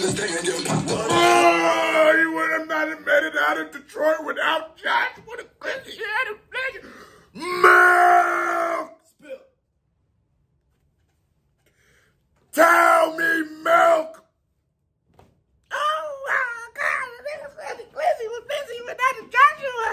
this thing ain't getting popped up. Oh, you would have not have made it out of Detroit without Josh. What a glitzy had a Milk! Spill. Tell me, Milk! Oh, God, this is glizzy was busy with that Joshua.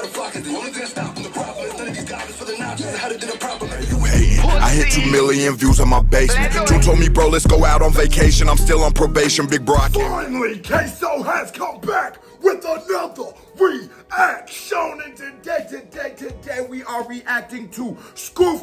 The flock is the only thing that's stopping the problem. None of these guys for the nonsense. How did it a problem? You hating? I hit 2 million views on my basement. June told me, bro, let's go out on vacation. I'm still on probation, big bro. Finally, Queso has come back with another reaction. And today we are reacting to Scru,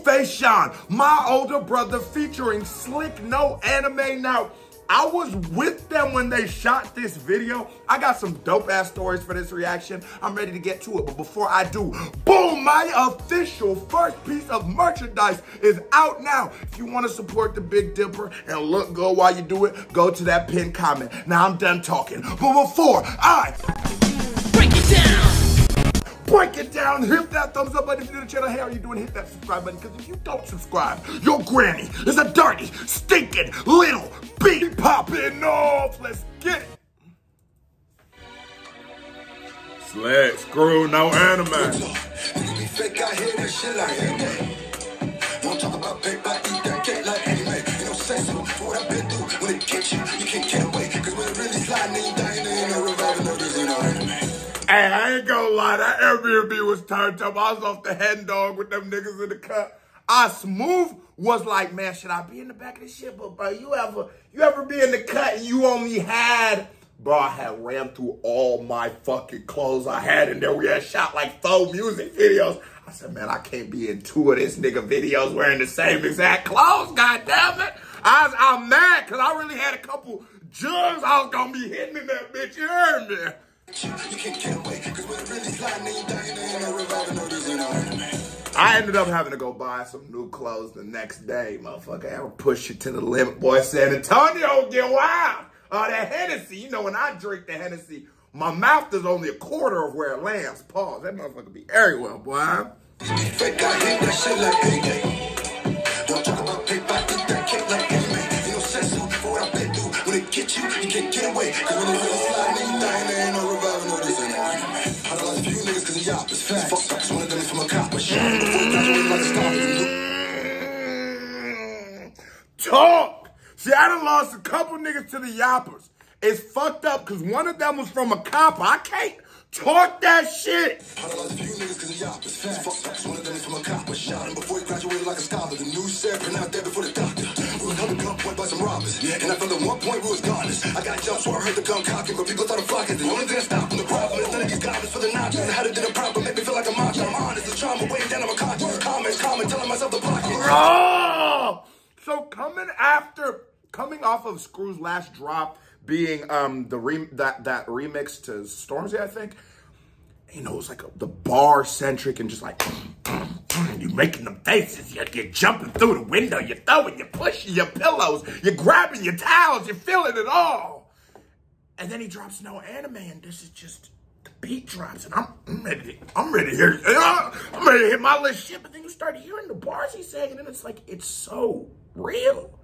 my older brother, featuring Slick No Anime. Now, I was with them when they shot this video. I got some dope ass stories for this reaction. I'm ready to get to it, but before I do, boom, my official first piece of merchandise is out now. If you want to support the Big Dipper and look good while you do it, go to that pinned comment. Now I'm done talking, but before I break it down, hit that thumbs up button if you're new to the channel. Hey, how are you doing? Hit that subscribe button, because if you don't subscribe, your granny is a dirty, stinking little beat popping off. Let's get it. Slick, Scru, no anime. Nigga be fake, I hear that shit like anime. Don't talk about paper, I eat that cake like anime. You know, say so for what I've been through. When it gets you, you can't get away. Cause when it really sliding, then you dying, there ain't no reviving, no there's no anime. Hey, I ain't gonna lie, that Airbnb was turned up. I was off the hen dog with them niggas in the cut. Smooth was like, man, should I be in the back of the ship? But bro, you ever be in the cut and you only had, bro, I had ran through all my fucking clothes I had in there. We had shot like 4 music videos. I said, man, I can't be in 2 of this nigga videos wearing the same exact clothes, god damn it. I'm mad, cause I really had a couple jugs I was gonna be hitting in that bitch, you heard me? You can't get away, cause when it really sliding, then you dying, there ain't no reviving, no there's no anime. I ended up having to go buy some new clothes the next day, motherfucker. I would push it to the limit. Boy, San Antonio get wild. That Hennessy, you know, when I drink the Hennessy, my mouth is only a quarter of where it lands. Pause. That motherfucker be everywhere, boy. Fake, I hate that shit like AJ. Don't talk about paper, I eat that cake like anime. You know, say so for what I've been through. When it gets you, you can't get away. Cause when it really sliding, then you dying, there ain't no reviving, no there's no anime. I done lost a few niggas cause of y'all, it's facts. Fuck ups, one of them is from a cop, but shit. Talk. See, I done lost a couple niggas to the yappers. It's fucked up because one of them was from a cop. I can't talk that shit. I done lost a few niggas cause of y'all, it's facts. Fuck ups, one of them is from a cop, but shot him before he graduated like a scholar. The news said, pronounced dead before the doctor. We was held at gunpoint by some robbers, and I felt at one point we was goners. I got jumped, so I heard the gun cocking, but people thought a flock is the only thing that stopped the problem. Is none of these guys for the nonsense. How did a problem make me feel like a monster? I'm honest, the trauma weighing down on my conscience. Comment, telling myself the block is. Oh! So coming off of Scru's last drop being that remix to Stormzy, I think, you know, it's like the bar centric and just like you making them faces, you're jumping through the window, you're throwing, you're pushing your pillows, you're grabbing your towels, you're feeling it all. And then he drops no anime, and this is just the beat drops, and I'm ready to hear, I'm ready to hit my little shit. But then you start hearing the bars he's saying, and then it's like, it's so real.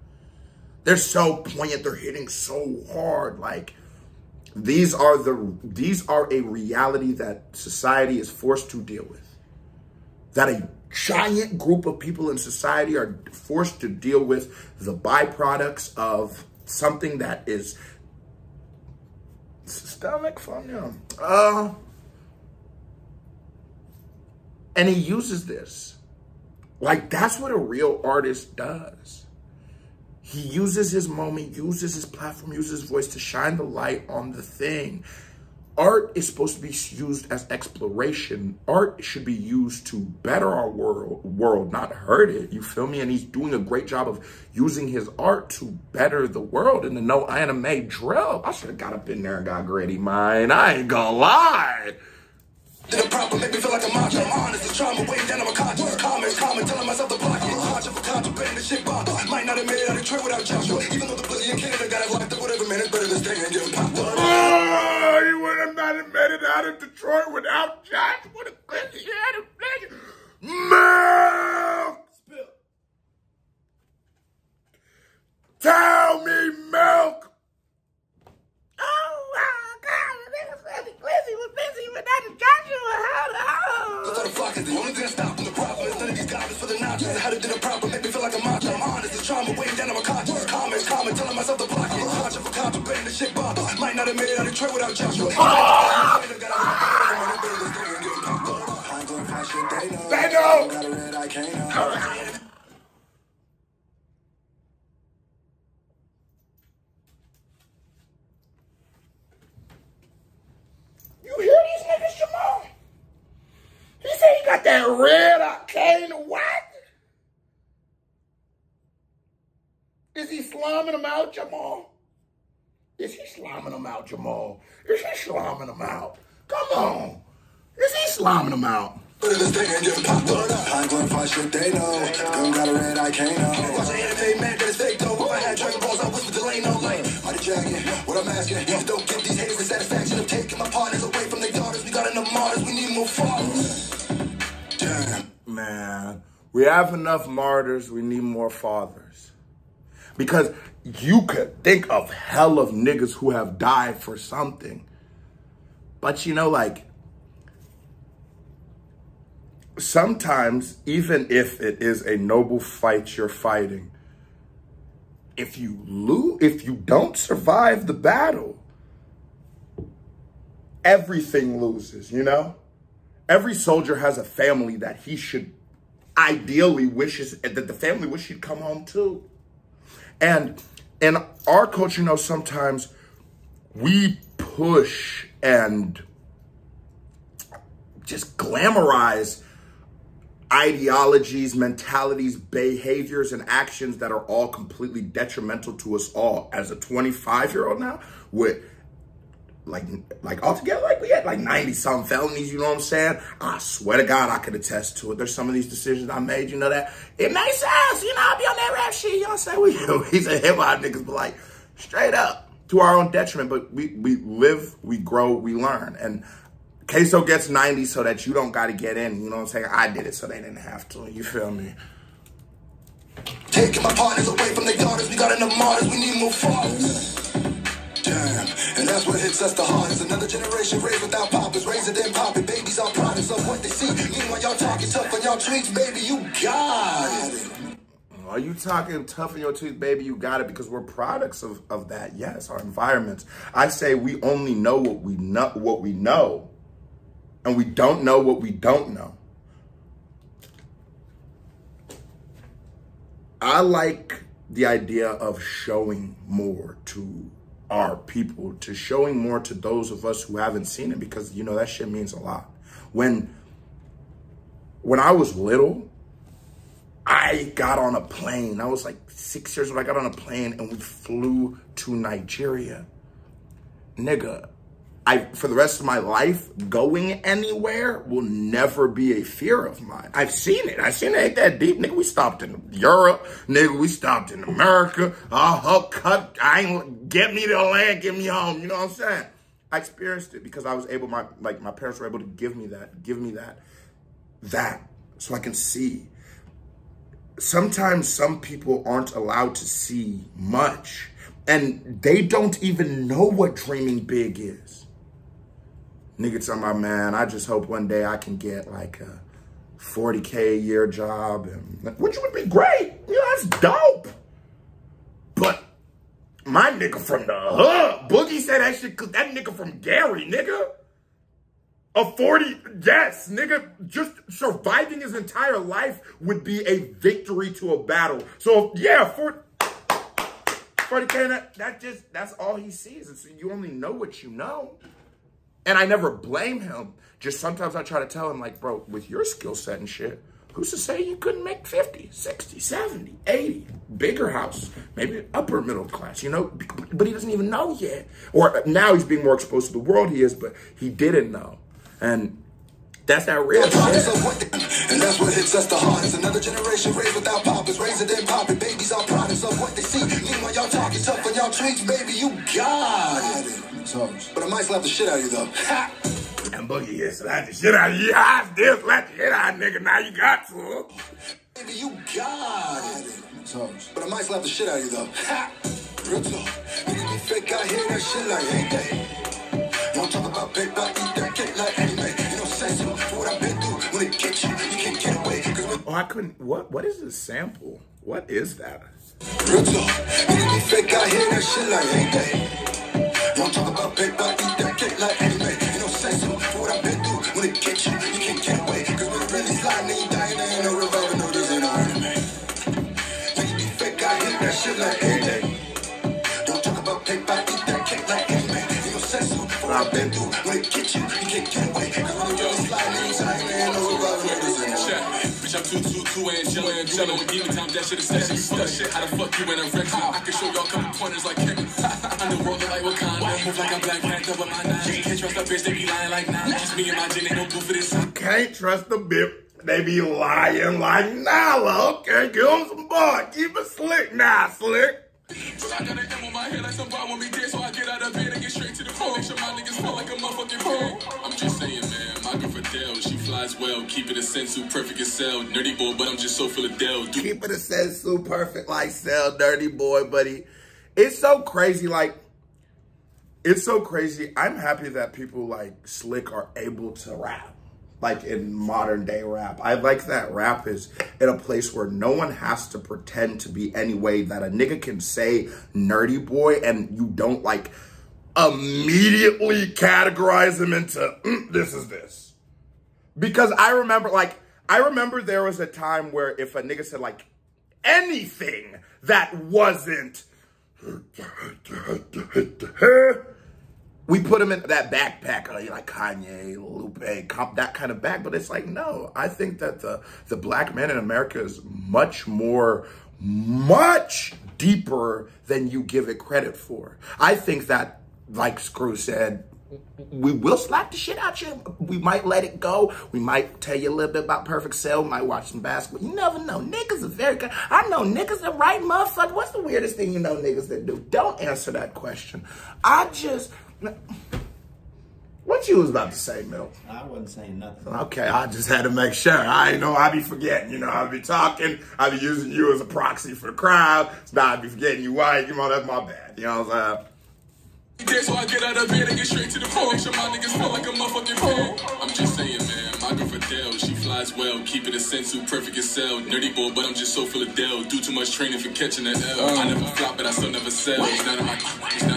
They're so poignant, they're hitting so hard. Like, these are a reality that society is forced to deal with. That a giant group of people in society are forced to deal with the byproducts of something that is systemic from him. And he uses this. Like, that's what a real artist does. He uses his moment, uses his platform, uses his voice to shine the light on the thing. Art is supposed to be used as exploration. Art should be used to better our world, not hurt it. You feel me? And he's doing a great job of using his art to better the world in the no anime drill. I should have got up in there and got gritty, man. I ain't gonna lie. The problem make me feel like a monster. I'm honest, the trauma weighing down on my conscience. Comment, telling myself the block is conscious for contraband, the shit bomb. Might not have made it out of Detroit without Joshua. Even though the pussy in Canada got it locked up, whatever, man, it's better than staying and getting popped up. Oh, you would have not have made it out of Detroit without Josh. What a glitzy had a nigga. Milk! Spill. Tell me, Milk! I'm telling myself the pocket. Watching for contraband, the shit bother. Might not have made it out of Detroit without Joshua. They know. You hear these niggas, Jamal? He said he got that red arcane what? Is he slamming them out, Jamal? Is he slamming them out, Jamal? Is he slamming them out? Come on. Is he slamming them out? I glorify shit they know. Girl got a red eye, can't know. Watch the anime, man, that is fake though. If I had Dragon Balls, I whisper delay no light. Mighty Dragon, what I'm asking, don't give these haters the satisfaction of taking my partners away from their daughters. We got enough martyrs, we need more fathers. Damn. Man, we have enough martyrs, we need more fathers. Because you could think of hell of niggas who have died for something. But you know, like, sometimes, even if it is a noble fight you're fighting, if you don't survive the battle, everything loses, you know? Every soldier has a family that he should ideally wishes, that the family wish he'd come home to. And in our culture, you know, sometimes we push and just glamorize ideologies, mentalities, behaviors, and actions that are all completely detrimental to us all. As a 25-year-old now, with like altogether, like we had like 90-some felonies, you know what I'm saying? I swear to God, I could attest to it. There's some of these decisions I made, you know that? It makes sense, you know, I'll be on that rap shit, you know what I'm saying? He's a hip-hop niggas, but like, straight up, to our own detriment, but we live, we grow, we learn. And Queso gets 90 so that you don't got to get in. You know what I'm saying? I did it so they didn't have to. You feel me? Taking my partners away from their daughters. We got enough martyrs. We need more fathers. Damn. And that's what hits us the hardest. Another generation raised without poppers. Raising them popping. Babies are products of what they see. Meanwhile, y'all talking tough on y'all tweets. Baby, you got it. Are you talking tough in your teeth, baby? You got it, because we're products of that. Yes, our environments. I say we only know what we know. And we don't know what we don't know. I like the idea of showing more to our people, to showing more to those of us who haven't seen it, because, you know, that shit means a lot. When I was little, I got on a plane. I was like 6 years old. I got on a plane and we flew to Nigeria. Nigga, for the rest of my life, going anywhere will never be a fear of mine. I've seen it. It ain't that deep. Nigga, we stopped in Europe. Nigga, we stopped in America. Get me to land, get me home. You know what I'm saying? I experienced it because I was able, my parents were able to give me that, so I can see. Sometimes some people aren't allowed to see much, and they don't even know what dreaming big is. Nigga talking about, man, I just hope one day I can get like a 40K a year job, which would be great. You know, that's dope. But my nigga from the hood, Boogie said that shit, cause that nigga from Gary, nigga. Yes, nigga, just surviving his entire life would be a victory to a battle. So yeah, 40K, that's all he sees. It's, you only know what you know. And I never blame him. Just sometimes I try to tell him, like, bro, with your skill set and shit, who's to say you couldn't make 50, 60, 70, 80, bigger house, maybe upper middle class, you know? But he doesn't even know yet. Or now he's being more exposed to the world he is, but he didn't know. And that's that real shit. And that's what hits us the hardest. Another generation raised without poppers. Raising them popping. Babies are products of what they see. Meanwhile, y'all talking tough on y'all tweets. Baby, you got it. But I might slap the shit out of you, though. And Boogie is slap the shit out of you. I still slap the shit out of nigga. Now you got to. Baby, you got it. But I might slap the shit out of you, though. Real talk. Niggas be fake out here. That shit like, hey, day. Don't talk about paper, eat that cake like anime. You know, sense for what I've been through. When it gets you, you can't get away. Oh, I couldn't. What is this sample? What is that? Real talk, niggas be fake out here, that shit like ain't they? Don't talk about paper, eat that cake like anime. Ain't no sense to for what I've been through. When it gets you, you can't get away. Cause when it really slide, nigga, you dying, there ain't no revolver, no, this ain't no anime. Niggas be fake out here, that shit like ain't they? Don't talk about paper, eat that cake like anime. Ain't no sense to for what I've been through. When it gets you, you can't get away. Cause when it really slide, nigga, you dying, there ain't no revolver, no, this ain't no anime. Bitch, I'm too angelic. You know when demon time, that shit is session. You full of shit, how the fuck you in a wreck? I can show y'all couple pointers like Kevin. Underworld like Wakanda. Move like a Black Panther with my nine. Can't trust a bitch, they be lying like nine. Just me and my gin, ain't no good for this. Can't trust the bitch, they be lying like Nala. Okay, give them some bar. Keep it slick now, slick. But I got an M on my head like some bar when we dead, so I get out of bed and get straight to the phone. Make sure my niggas feel like a motherfucking pig. I'm just saying, man, my girl Fidel, she flies well, keep it a sensu, perfect as cell. Nerdy boy, but I'm just so full of Dell. Keep it a sensu, perfect like cell, dirty boy, buddy. It's so crazy, like, it's so crazy. I'm happy that people like Slick are able to rap. Like in modern day rap. I like that rap is in a place where no one has to pretend to be any way, that a nigga can say nerdy boy and you don't like immediately categorize him into this is this. Because I remember there was a time where if a nigga said like anything that wasn't we put him in that backpack, like Kanye, Lupe, that kind of bag. But it's like, no, I think that the black man in America is much deeper than you give it credit for. I think that, like Scru said, we will slap the shit out you. We might let it go. We might tell you a little bit about Perfect Cell. We might watch some basketball. You never know. Niggas are very good. I know niggas that right motherfucker. What's the weirdest thing you know niggas that do? Don't answer that question. What you was about to say, Milk? I wasn't saying nothing. Okay, I just had to make sure. I know I be forgetting, you know, I be talking, I be using you as a proxy for the crowd. So now I be forgetting you white, you know, that's my bad. You know what I'm saying? So I get out of bed and get straight to the phone. Make sure my niggas feel like a motherfucking pig. I'm just saying, man, my girl Fidel, she flies well, keep it a sensu, perfect as cell. Nerdy boy, but I'm just so full of Dell. Do too much training for catching that L. I never flop, but I still never sell. It's not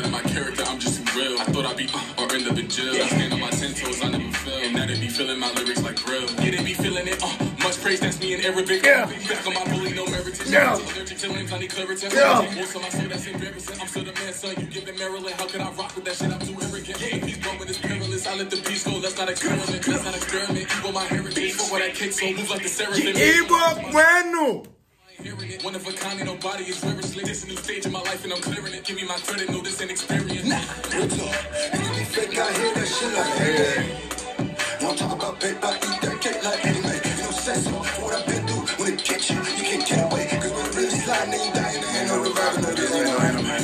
in my character, I'm just real. I thought I'd be or end up in jail. I stand on my 10 toes, I never fell. And now they be feeling my lyrics like grill. Yeah, they be feeling it. Much praise, that's me in Arabic. Yeah. Back on my bully, no merit. Yeah. Allergic to lames, I need clarity. Yeah. Most of my soul that's embarrassing. I'm still the man, son. You give it Maryland. How can I rock with that shit? I'm too arrogant. Yeah, he's going is perilous. I let the peace go. That's not experiment. That's not experiment. Equal my heritage. For what I kick, so move like the seraphim. Bueno. One of a kind, nobody is very slick. This is a new stage in my life, and I'm clearing it. Give me my credit, no, this ain't experience. Nah, real talk. Niggas be fake out here, that shit like hey. Don't talk about paper, eat that cake like anime. Ain't no sense to what I've been through. When it gets you, you can't get away. Cause when it really slide, nigga, you dying, there ain't no revival, no, this ain't no anime.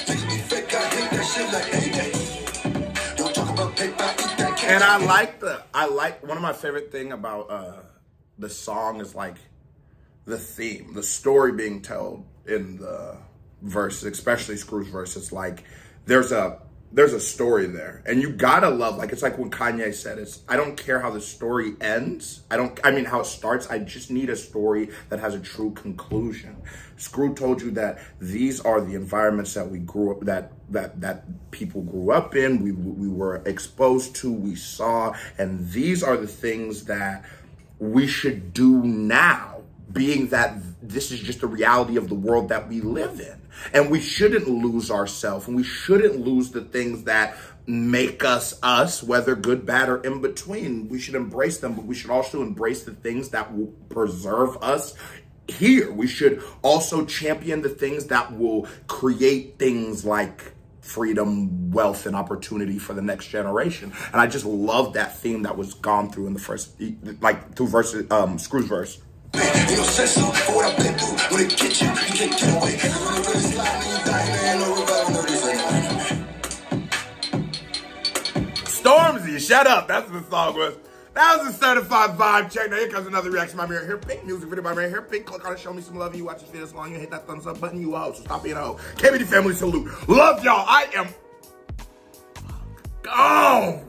Niggas be fake out here, that shit like hey. Don't talk about paper, eat that cake. And I like one of my favorite thing about the song is like the theme, the story being told in the verses, especially Scru's verses. Like there's a story there, and you gotta love, like, it's like when Kanye said, I don't care how the story ends. I mean how it starts. I just need a story that has a true conclusion. Scru told you that these are the environments that we grew up, that people grew up in, we were exposed to, we saw, and these are the things that we should do now, being that this is just the reality of the world that we live in. And we shouldn't lose ourselves, and we shouldn't lose the things that make us us, whether good, bad, or in between. We should embrace them, but we should also embrace the things that will preserve us here. We should also champion the things that will create things like freedom, wealth, and opportunity for the next generation. And I just love that theme that was gone through in the first, like through verses, Scru's verse. Ain't no sense to what I've been through. When it gets you, you can't get away. Cause when it really slide, nigga, you dying, there ain't no revival, no, this ain't no anime. Stormzy, shut up. That's what the song was. That was a certified vibe check. Now here comes another reaction by Mirror Hair Pink. Music video by Mirror Hair Pink. Click on it, show me some love. You watch this video this long, you hit that thumbs up button, you a hoe. So stop being a hoe. KBD family salute. Love y'all. I am gone.